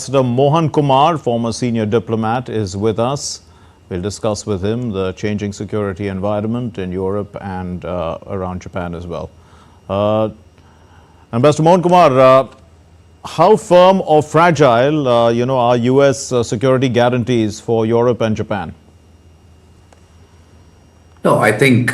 Ambassador Mohan Kumar, former senior diplomat, is with us. We'll discuss with him the changing security environment in Europe and around Japan as well. Ambassador Mohan Kumar, how firm or fragile, are U.S. Security guarantees for Europe and Japan? No, I think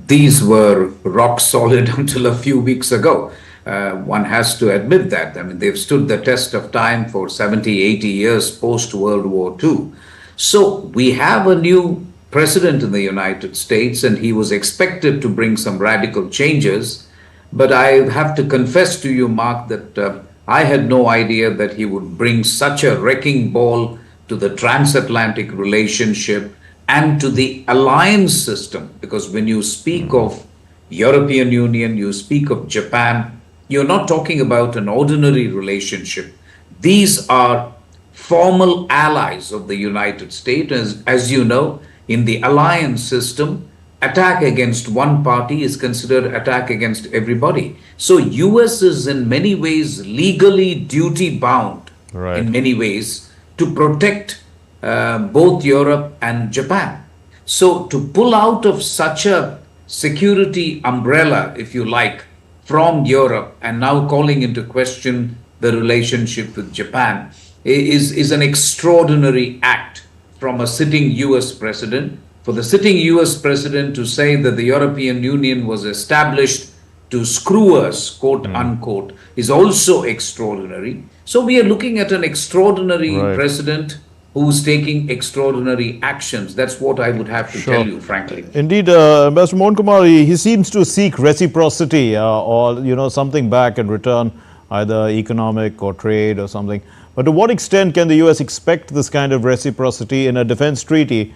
these were rock solid until a few weeks ago. One has to admit that. I mean, they've stood the test of time for 70, 80 years post-World War II. So we have a new president in the United States, and he was expected to bring some radical changes. But I have to confess to you, Mark, that I had no idea that he would bring such a wrecking ball to the transatlantic relationship and to the alliance system. Because when you speak of European Union, you speak of Japan, you're not talking about an ordinary relationship. These are formal allies of the United States. As you know, in the alliance system, attack against one party is considered attack against everybody. So US is in many ways legally duty bound, in many ways, to protect both Europe and Japan. So to pull out of such a security umbrella, if you like, from Europe and now calling into question the relationship with Japan is an extraordinary act from a sitting US president. For the sitting US president to say that the European Union was established to screw us, quote unquote, is also extraordinary. So we are looking at an extraordinary president who's taking extraordinary actions. That's what I would have to tell you, frankly. Indeed, Ambassador Mohan Kumar, he seems to seek reciprocity or, something back in return, either economic or trade or something. But to what extent can the U.S. expect this kind of reciprocity in a defense treaty?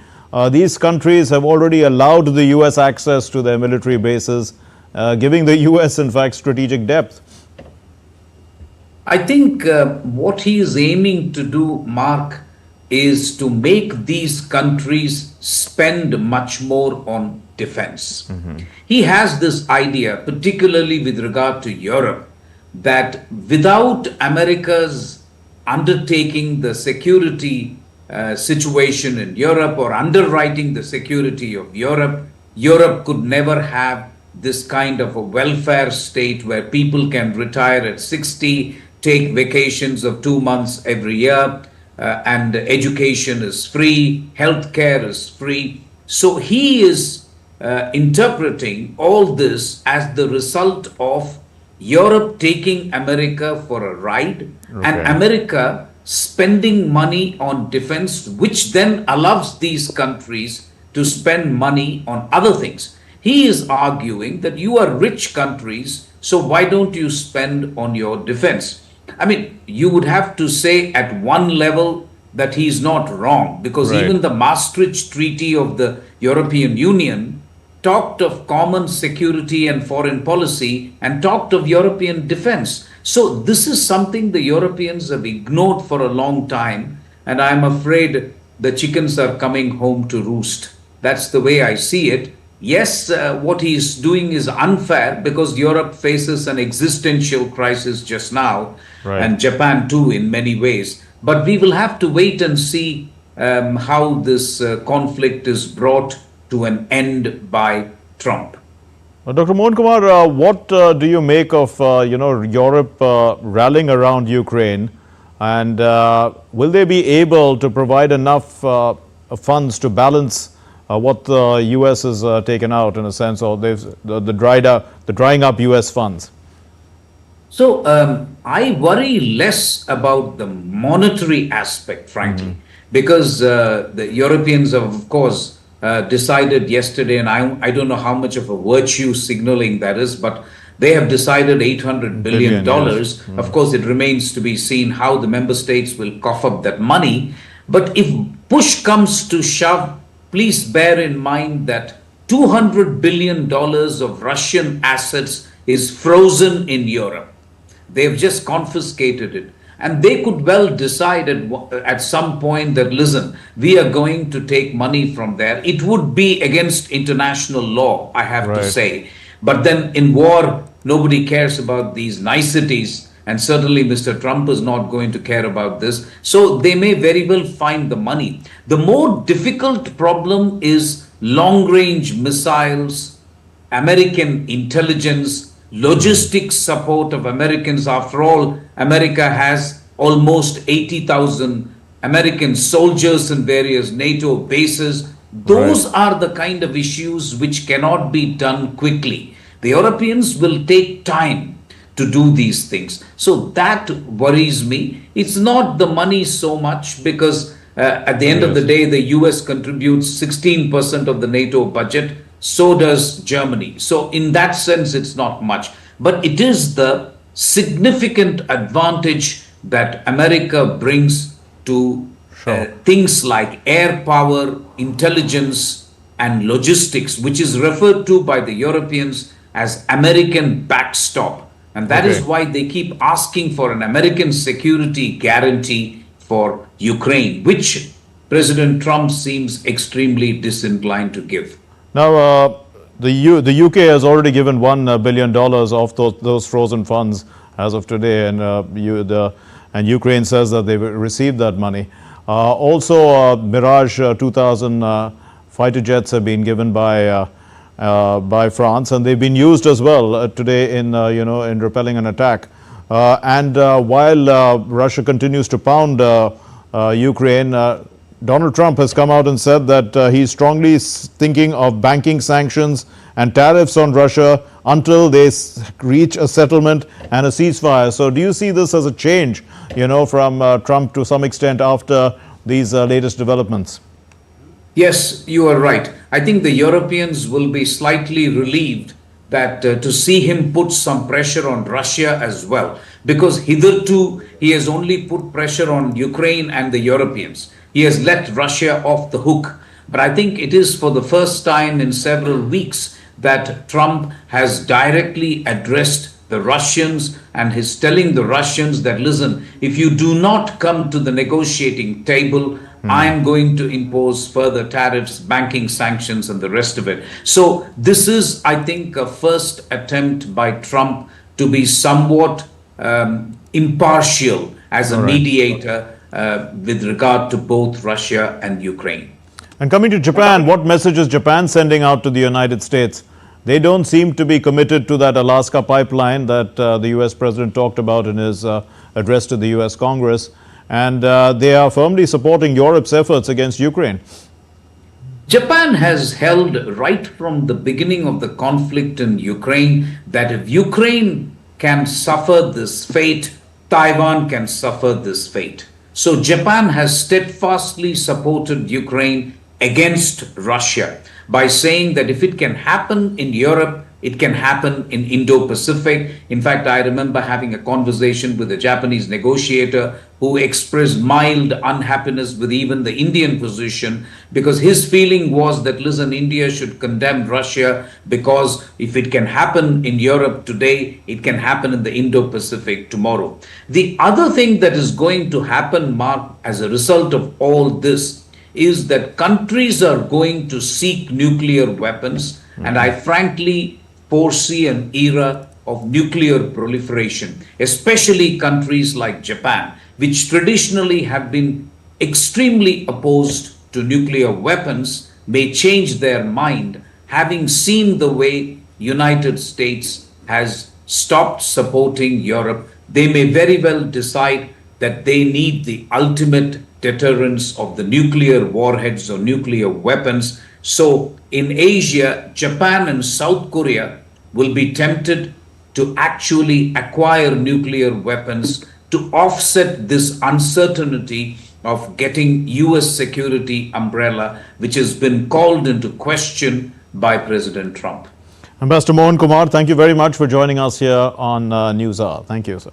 These countries have already allowed the U.S. access to their military bases, giving the U.S., in fact, strategic depth. I think what he is aiming to do, Mark, is to make these countries spend much more on defense. He has this idea, particularly with regard to Europe, that without America's undertaking the security situation in Europe or underwriting the security of Europe, Europe could never have this kind of a welfare state where people can retire at 60, take vacations of 2 months every year, and education is free, healthcare is free. So he is interpreting all this as the result of Europe taking America for a ride and America spending money on defense, which then allows these countries to spend money on other things. He is arguing that you are rich countries, so why don't you spend on your defense? I mean, you would have to say at one level that he's not wrong, because even the Maastricht Treaty of the European Union talked of common security and foreign policy and talked of European defense. So this is something the Europeans have ignored for a long time, and I'm afraid the chickens are coming home to roost. That's the way I see it. Yes, what he's doing is unfair because Europe faces an existential crisis just now, and Japan too in many ways. But we will have to wait and see how this conflict is brought to an end by Trump. Dr. Mohan Kumar, what do you make of Europe rallying around Ukraine, and will they be able to provide enough funds to balance what the U.S. has taken out, in a sense, or the drying up U.S. funds? So I worry less about the monetary aspect, frankly, because the Europeans have, of course, decided yesterday, and I don't know how much of a virtue signaling that is, but they have decided $800 billion. Of course, it remains to be seen how the member states will cough up that money. But if push comes to shove, please bear in mind that $200 billion of Russian assets is frozen in Europe. They've just confiscated it. And they could well decide at some point that, listen, we are going to take money from there. It would be against international law, I have to say. But then in war, nobody cares about these niceties. and certainly Mr. Trump is not going to care about this. So they may very well find the money. The more difficult problem is long-range missiles, American intelligence, logistics support of Americans. After all, America has almost 80,000 American soldiers in various NATO bases. Those are the kind of issues which cannot be done quickly. The Europeans will take time to do these things. So that worries me. It's not the money so much, because at the end of the day, the US contributes 16% of the NATO budget. So does Germany. So in that sense, it's not much. But it is the significant advantage that America brings to things like air power, intelligence, and logistics, which is referred to by the Europeans as American backstop. And that is why they keep asking for an American security guarantee for Ukraine, which President Trump seems extremely disinclined to give. Now, the UK has already given $1 billion of those frozen funds as of today, and Ukraine says that they've received that money. Also, Mirage 2000 fighter jets have been given by France, and they've been used as well today in in repelling an attack. And while Russia continues to pound Ukraine, Donald Trump has come out and said that he's strongly thinking of banking sanctions and tariffs on Russia until they reach a settlement and a ceasefire. So do you see this as a change, from Trump to some extent after these latest developments? Yes, you are right. I think the Europeans will be slightly relieved that to see him put some pressure on Russia as well, because hitherto he has only put pressure on Ukraine and the Europeans. He has let Russia off the hook. But I think it is for the first time in several weeks that Trump has directly addressed the Russians and is telling the Russians that, listen, if you do not come to the negotiating table, I am going to impose further tariffs, banking sanctions, and the rest of it. So this is, I think, a first attempt by Trump to be somewhat impartial as a mediator with regard to both Russia and Ukraine. And coming to Japan, what message is Japan sending out to the United States? They don't seem to be committed to that Alaska pipeline that the US president talked about in his address to the US Congress. And they are firmly supporting Europe's efforts against Ukraine. Japan has held right from the beginning of the conflict in Ukraine that if Ukraine can suffer this fate, Taiwan can suffer this fate. So Japan has steadfastly supported Ukraine against Russia by saying that if it can happen in Europe, it can happen in Indo-Pacific. In fact, I remember having a conversation with a Japanese negotiator who expressed mild unhappiness with even the Indian position, because his feeling was that, listen, India should condemn Russia because if it can happen in Europe today, it can happen in the Indo-Pacific tomorrow. The other thing that is going to happen, Mark, as a result of all this, is that countries are going to seek nuclear weapons, and I frankly foresee an era of nuclear proliferation, especially countries like Japan, which traditionally have been extremely opposed to nuclear weapons, may change their mind, having seen the way United States has stopped supporting Europe. They may very well decide that they need the ultimate deterrence of the nuclear warheads or nuclear weapons. So in Asia, Japan and South Korea will be tempted to actually acquire nuclear weapons to offset this uncertainty of getting US security umbrella, which has been called into question by President Trump. Ambassador Mohan Kumar, thank you very much for joining us here on News Hour. Thank you, sir.